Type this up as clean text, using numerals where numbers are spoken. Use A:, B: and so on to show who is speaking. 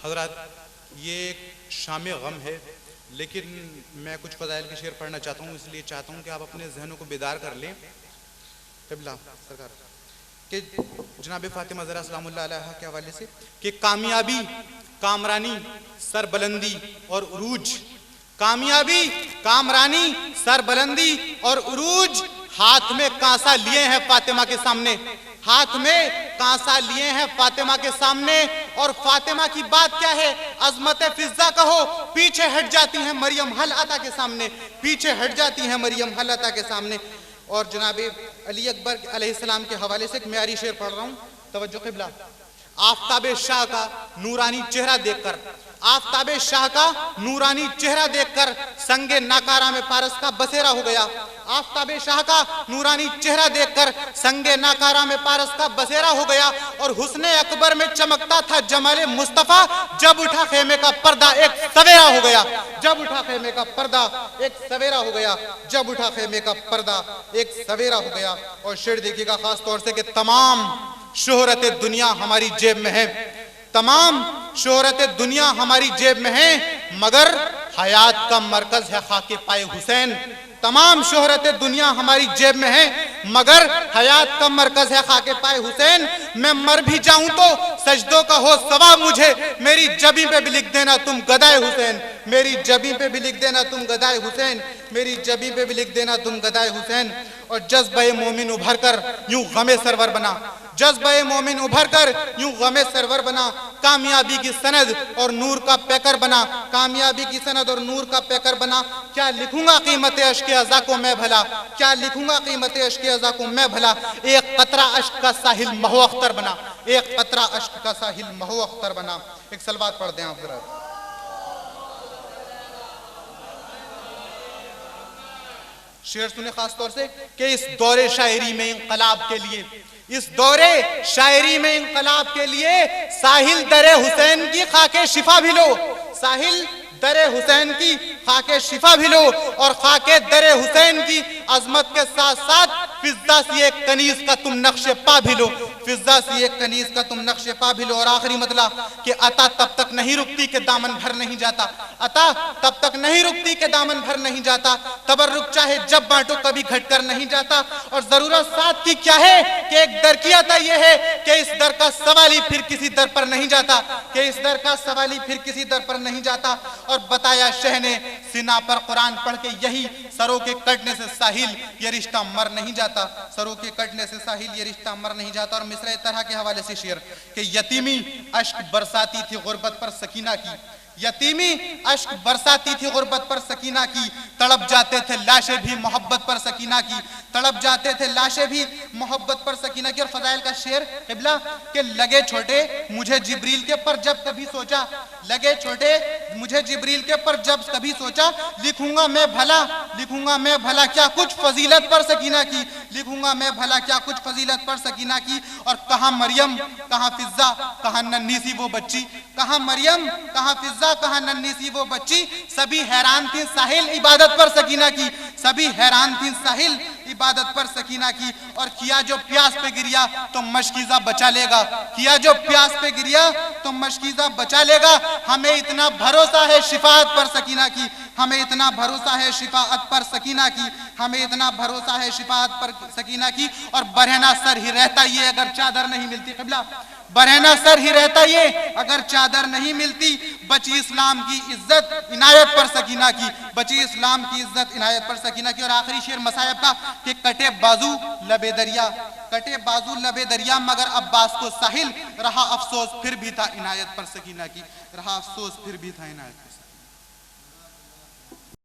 A: हज़रात, ये एक शाम गम है, लेकिन मैं कुछ फ़ज़ाइल के शेर पढ़ना चाहता हूँ, इसलिए चाहता हूँ कि आप अपने जहनों को बेदार कर लें। क़िबला सरकार कि जनाब फ़ातिमा ज़हरा सलामुल्लाह अलैहा के हवाले से कि कामयाबी, कामरानी, सरबलंदी और उरूज, कामयाबी, कामरानी, सरबलंदी और उरूज, हाथ में कांसा लिए हैं फातिमा के सामने, हाथ में कांसा लिए हैं फातिमा के सामने। और फातिमा की बात क्या है, अजमत फिजा कहो, पीछे हट जाती हैं मरियम हल अता के सामने, पीछे हट जाती हैं मरियम हल अता के सामने। और जनाब अली अकबर अलैहिस्सलाम के हवाले से एक म्यारी शेर पढ़ रहा हूँ, तवज्जो क़िबला। आफ़ताब शाह का नूरानी चेहरा देखकर, आफ़ताब शाह का नूरानी चेहरा देखकर संगे नाकारा में पारस का बसेरा हो गया। आफ़ताब शाह का नूरानी चेहरा देखकर संगे नाकारा में पारस का बसेरा हो गया। और हुस्ने अकबर में चमकता था जमाले मुस्तफ़ा, जब उठा खेमे का पर्दा एक सवेरा हो गया, जब उठा खेमे का पर्दा एक सवेरा हो गया, जब उठा खेमे का पर्दा एक सवेरा हो गया। और शेर देखिएगा खास तौर से कि तमाम शोहरत दुनिया हमारी जेब में है, तमाम शोहरत दुनिया हमारी जेब में है, मगर हयात का मरकज है खाके पाए हुसैन। तमाम शोहरत दुनिया हमारी जेब में है, मगर हयात का मरकज है खाके पाए हुसैन। मैं मर भी जाऊं तो सजदों का हो सवाब मुझे, मेरी जबी पे भी लिख देना तुम गदाए हुसैन, मेरी जबी पे भी लिख देना तुम गदाए हुसैन, मेरी जबी पे भी लिख देना तुम गदाए हुसैन। और जज्बे मोमिन उभर कर यूं गमे सरवर बना, जज्बे मोमिन उभर कर यूं गमे सरवर बना, कामयाबी की सनद और नूर का पैकर बना, कामयाबी की सनद और नूर का पैकर बना। क्या लिखूंगा कीमत अश्क अज़ा को मैं भला, क्या लिखूंगा कीमत अश्क अज़ा को मैं भला। एक कतरा अश्क का साहिल महू अख्तर बना, एक कतरा अश्क का साहिल महू अख्तर बना। एक सलवात पढ़ दें आप जरा। शेर सुने खास तौर से कि इस दौरे शायरी में इंकलाब के लिए, इस दौरे शायरी में इंकलाब के लिए साहिल दरे हुसैन की खाके शिफा भी लो, साहिल दरे हुसैन की खाके शिफा भी लो। और खाके दरे हुसैन की अजमत के साथ साथ फिजा सी एक कनीज का तुम नक्शे पा भी लो, फिजा सी एक कनीज का तुम नक्शे पा भी लो। और आखिरी मतलब कि अता तब तक नहीं रुकती कि दामन भर नहीं जाता, अता तब तक नहीं रुकती कि दामन भर नहीं जाता। तबर्रुक चाहे जब बांटो कभी घट कर नहीं जाता। और जरूरत साथ की क्या है कि एक दर की अता यह है कि इस दर का सवाली फिर किसी दर पर नहीं जाता, कि इस दर का सवाली फिर किसी दर पर नहीं जाता। और बताया शह ने सीना पर कुरान पढ़ के यही, सरों के कटने से साहिल ये रिश्ता मर नहीं जाता, सरों के कटने से साहिल ये रिश्ता मर नहीं जाता। और मिसरे तरह के हवाले से शेर कि यतीमी अश्क बरसाती थी गुर्बत पर सकीना की, यतीमी अश्क बरसाती थी गुर्बत पर सकीना की, तड़प जाते थे लाशें भी मोहब्बत पर सकीना की, तड़प जाते थे लाशें भी मोहब्बत पर सकीना की। और फजाइल का शेर क़िबला के लगे छोटे मुझे जिब्रील के पर जब कभी सोचा, लगे छोटे मुझे जिब्रील के पर जब कभी सोचा, लिखूंगा मैं भला, लिखूंगा मैं भला क्या कुछ फजीलत पर सकीना की, लिखूंगा मैं भला क्या कुछ फजीलत पर सकीना की। और कहाँ मरियम कहाँ फिजा कहाँ नन्ही सी वो बच्ची, कहाँ मरियम कहाँ फिजा कहाँ नन्ही सी वो बच्ची। सभी हैरान थी साहिल इबादत पर सकीना की, सभी हैरान थी साहिल इबादत पर सकीना की। और किया जो प्यास पे गिरिया तो मशकीज़ा बचा लेगा, किया जो प्यास पे गिरिया तो मशकीज़ा बचा लेगा। हमें इतना भरोसा है शिफाअत पर सकीना की, हमें इतना भरोसा है शिफाअत पर सकीना की, हमें इतना भरोसा है शिफाअत पर सकीना की। और बरहना सर ही रहता ये अगर चादर नहीं मिलती, क़िबला बरहना सर ही रहता ये अगर चादर नहीं मिलती। बची इस्लाम की इज्जत इनायत पर सकीना की, बची इस्लाम की इज्जत इनायत पर सकीना की। और आखिरी शेर मसायब का कि कटे बाजू लबे दरिया, कटे बाजू लबे दरिया मगर अब्बास को साहिल, रहा अफसोस फिर भी था इनायत पर सकीना की, रहा अफसोस फिर भी था इनायत पर।